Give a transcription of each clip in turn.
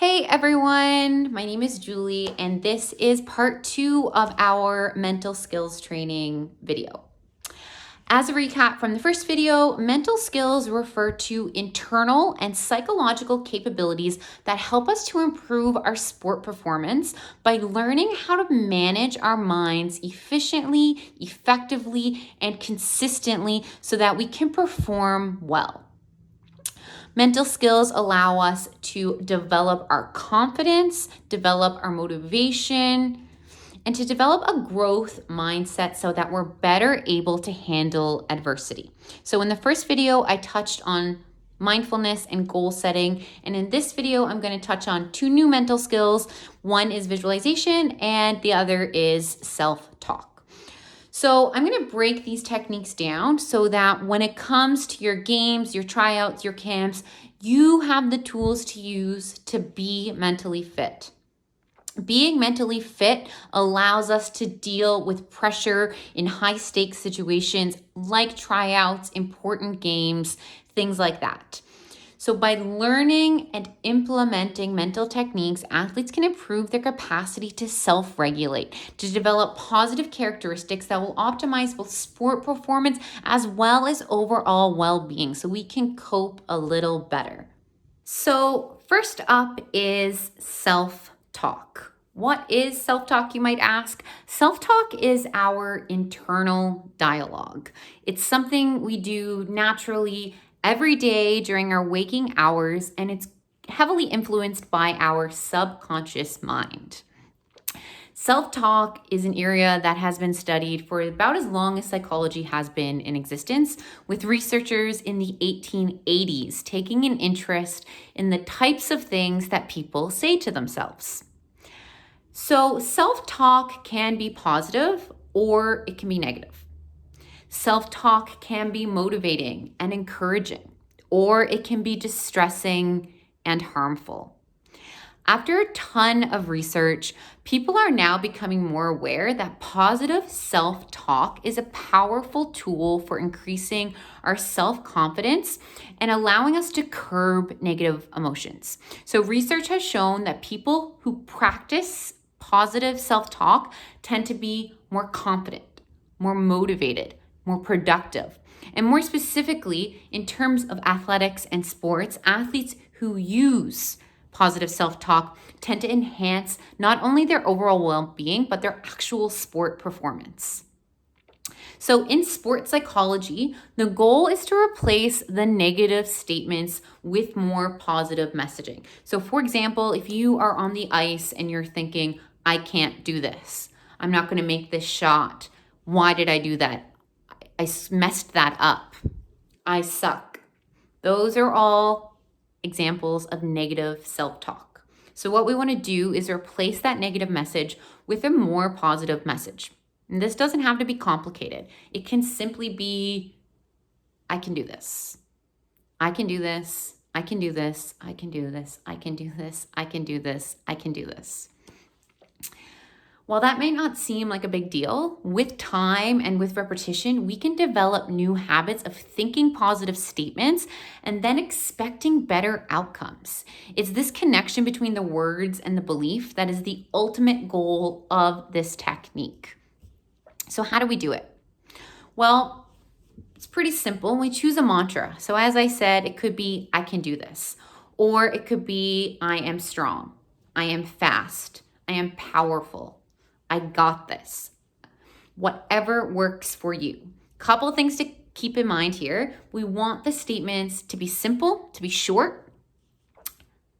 Hey everyone, my name is Julie and this is part 2 of our mental skills training video. As a recap from the first video, mental skills refer to internal and psychological capabilities that help us to improve our sport performance by learning how to manage our minds efficiently, effectively, and consistently so that we can perform well. Mental skills allow us to develop our confidence, develop our motivation, and to develop a growth mindset so that we're better able to handle adversity. So in the first video, I touched on mindfulness and goal setting. And in this video, I'm going to touch on 2 new mental skills. One is visualization and the other is self-talk. So I'm going to break these techniques down so that when it comes to your games, your tryouts, your camps, you have the tools to use to be mentally fit. Being mentally fit allows us to deal with pressure in high stakes situations like tryouts, important games, things like that. So by learning and implementing mental techniques, athletes can improve their capacity to self-regulate, to develop positive characteristics that will optimize both sport performance as well as overall well-being so we can cope a little better. So first up is self-talk. What is self-talk, you might ask? Self-talk is our internal dialogue. It's something we do naturally every day during our waking hours, and it's heavily influenced by our subconscious mind. Self-talk is an area that has been studied for about as long as psychology has been in existence, with researchers in the 1880s taking an interest in the types of things that people say to themselves. So self-talk can be positive or it can be negative. Self-talk can be motivating and encouraging, or it can be distressing and harmful. After a ton of research, people are now becoming more aware that positive self-talk is a powerful tool for increasing our self-confidence and allowing us to curb negative emotions. So research has shown that people who practice positive self-talk tend to be more confident, more motivated, more productive. And more specifically, in terms of athletics and sports, athletes who use positive self-talk tend to enhance not only their overall well-being, but their actual sport performance. So in sports psychology, the goal is to replace the negative statements with more positive messaging. So for example, if you are on the ice and you're thinking, I can't do this, I'm not going to make this shot, why did I do that? I messed that up. I suck. Those are all examples of negative self-talk. So what we want to do is replace that negative message with a more positive message. And this doesn't have to be complicated. It can simply be, I can do this. I can do this. I can do this. I can do this. I can do this. I can do this. I can do this. While that may not seem like a big deal, with time and with repetition, we can develop new habits of thinking positive statements and then expecting better outcomes. It's this connection between the words and the belief that is the ultimate goal of this technique. So how do we do it? Well, it's pretty simple. We choose a mantra. So as I said, it could be, I can do this. Or it could be, I am strong. I am fast. I am powerful. I got this. Whatever works for you. Couple of things to keep in mind here. We want the statements to be simple, to be short,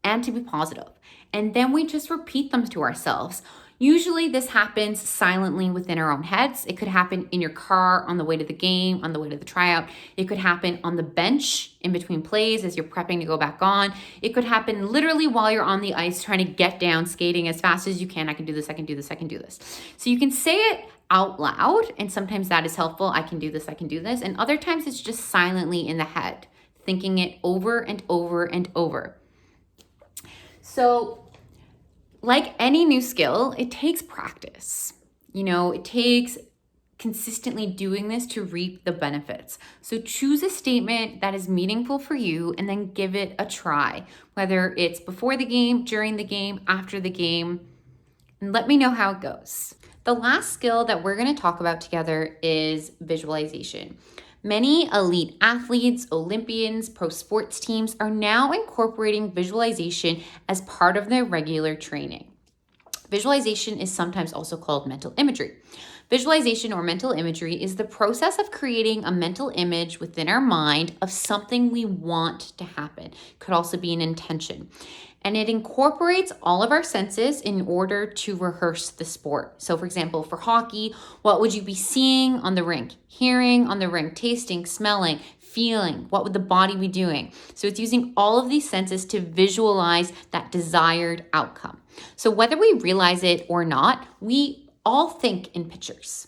and to be positive. And then we just repeat them to ourselves. Usually this happens silently within our own heads. It could happen in your car on the way to the game, on the way to the tryout. It could happen on the bench in between plays as you're prepping to go back on. It could happen literally while you're on the ice trying to get down skating as fast as you can. I can do this, I can do this, I can do this. So you can say it out loud, and sometimes that is helpful. I can do this, I can do this. And other times it's just silently in the head, thinking it over and over and over. So like any new skill, it takes practice. It takes consistently doing this to reap the benefits. So choose a statement that is meaningful for you and then give it a try, whether it's before the game, during the game, after the game, and let me know how it goes. The last skill that we're going to talk about together is visualization. Many elite athletes, Olympians, pro sports teams are now incorporating visualization as part of their regular training. Visualization is sometimes also called mental imagery. Visualization or mental imagery is the process of creating a mental image within our mind of something we want to happen. It could also be an intention. And it incorporates all of our senses in order to rehearse the sport. So for example, for hockey, what would you be seeing on the rink, hearing on the rink, tasting, smelling, feeling? What would the body be doing? So it's using all of these senses to visualize that desired outcome. So whether we realize it or not, we all think in pictures.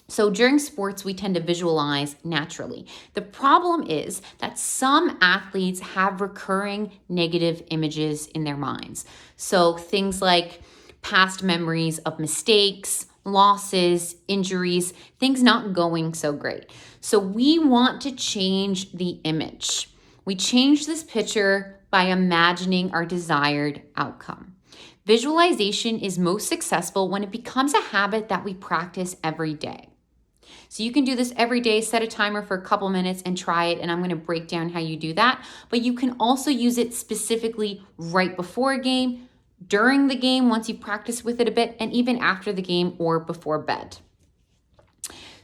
So during sports, we tend to visualize naturally. The problem is that some athletes have recurring negative images in their minds. So things like past memories of mistakes, losses, injuries, things not going so great. So we want to change the image. We change this picture by imagining our desired outcome. Visualization is most successful when it becomes a habit that we practice every day. So you can do this every day, set a timer for a couple minutes and try it, and I'm going to break down how you do that. But you can also use it specifically right before a game, during the game once you practice with it a bit, and even after the game or before bed.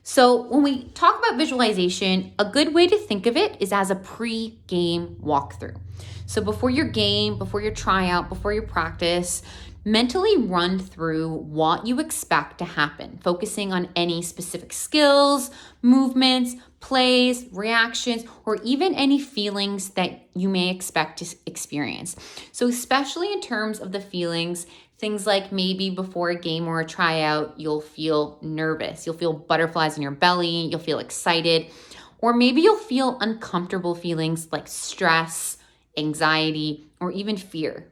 So when we talk about visualization, a good way to think of it is as a pre-game walkthrough. So before your game, before your tryout, before your practice, mentally run through what you expect to happen, focusing on any specific skills, movements, plays, reactions, or even any feelings that you may expect to experience. So especially in terms of the feelings, things like maybe before a game or a tryout, you'll feel nervous. You'll feel butterflies in your belly. You'll feel excited. Or maybe you'll feel uncomfortable feelings like stress, anxiety, or even fear.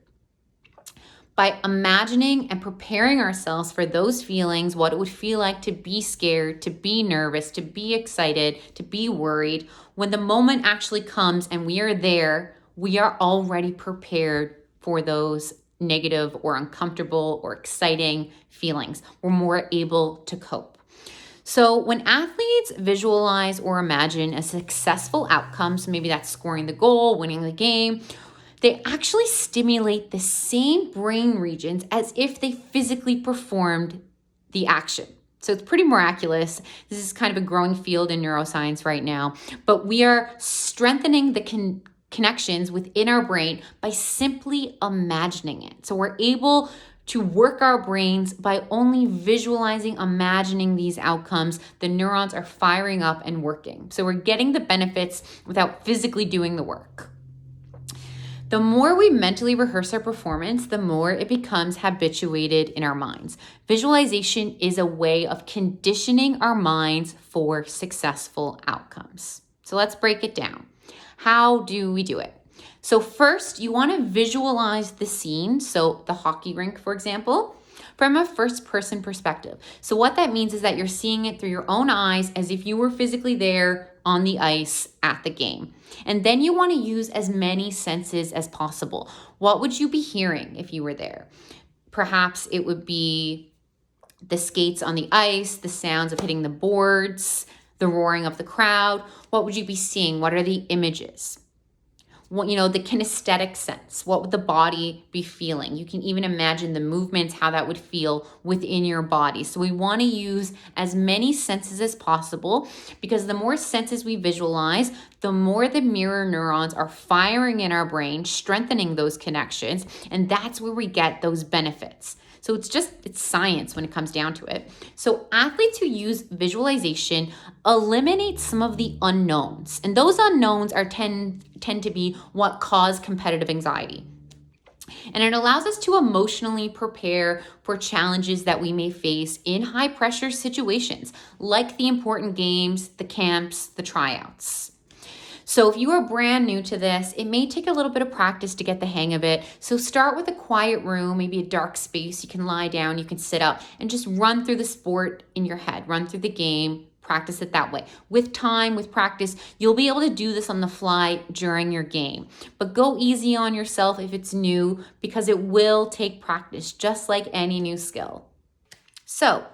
By imagining and preparing ourselves for those feelings, what it would feel like to be scared, to be nervous, to be excited, to be worried, when the moment actually comes and we are there, we are already prepared for those negative or uncomfortable or exciting feelings. We're more able to cope. So when athletes visualize or imagine a successful outcome, so maybe that's scoring the goal, winning the game, they actually stimulate the same brain regions as if they physically performed the action. So it's pretty miraculous. This is kind of a growing field in neuroscience right now, but we are strengthening the connections within our brain by simply imagining it. So we're able to work our brains by only visualizing, imagining these outcomes. The neurons are firing up and working. So we're getting the benefits without physically doing the work. The more we mentally rehearse our performance, the more it becomes habituated in our minds. Visualization is a way of conditioning our minds for successful outcomes. So let's break it down. How do we do it? So first, you want to visualize the scene, so the hockey rink, for example, from a first-person perspective. So what that means is that you're seeing it through your own eyes as if you were physically there on the ice at the game. And then you want to use as many senses as possible. What would you be hearing if you were there? Perhaps it would be the skates on the ice, the sounds of hitting the boards, the roaring of the crowd. What would you be seeing? What are the images? What, the kinesthetic sense. What would the body be feeling? You can even imagine the movements, how that would feel within your body. So we want to use as many senses as possible, because the more senses we visualize, the more the mirror neurons are firing in our brain, strengthening those connections, and that's where we get those benefits. So it's science when it comes down to it. So athletes who use visualization eliminate some of the unknowns. And those unknowns tend to be what cause competitive anxiety. And it allows us to emotionally prepare for challenges that we may face in high pressure situations, like the important games, the camps, the tryouts. So if you are brand new to this, it may take a little bit of practice to get the hang of it. So start with a quiet room, maybe a dark space. You can lie down, you can sit up, and just run through the sport in your head, run through the game, practice it that way. With time, with practice, you'll be able to do this on the fly during your game. But go easy on yourself if it's new, because it will take practice, just like any new skill. So,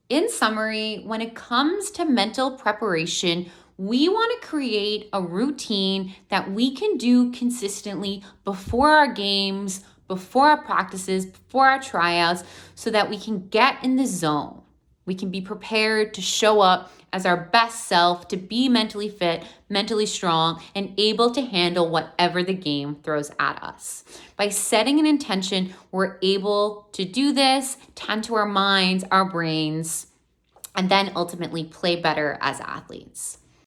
in summary, when it comes to mental preparation, we want to create a routine that we can do consistently before our games, before our practices, before our tryouts, so that we can get in the zone. We can be prepared to show up as our best self, to be mentally fit, mentally strong, and able to handle whatever the game throws at us. By setting an intention, we're able to do this, tend to our minds, our brains, and then ultimately play better as athletes.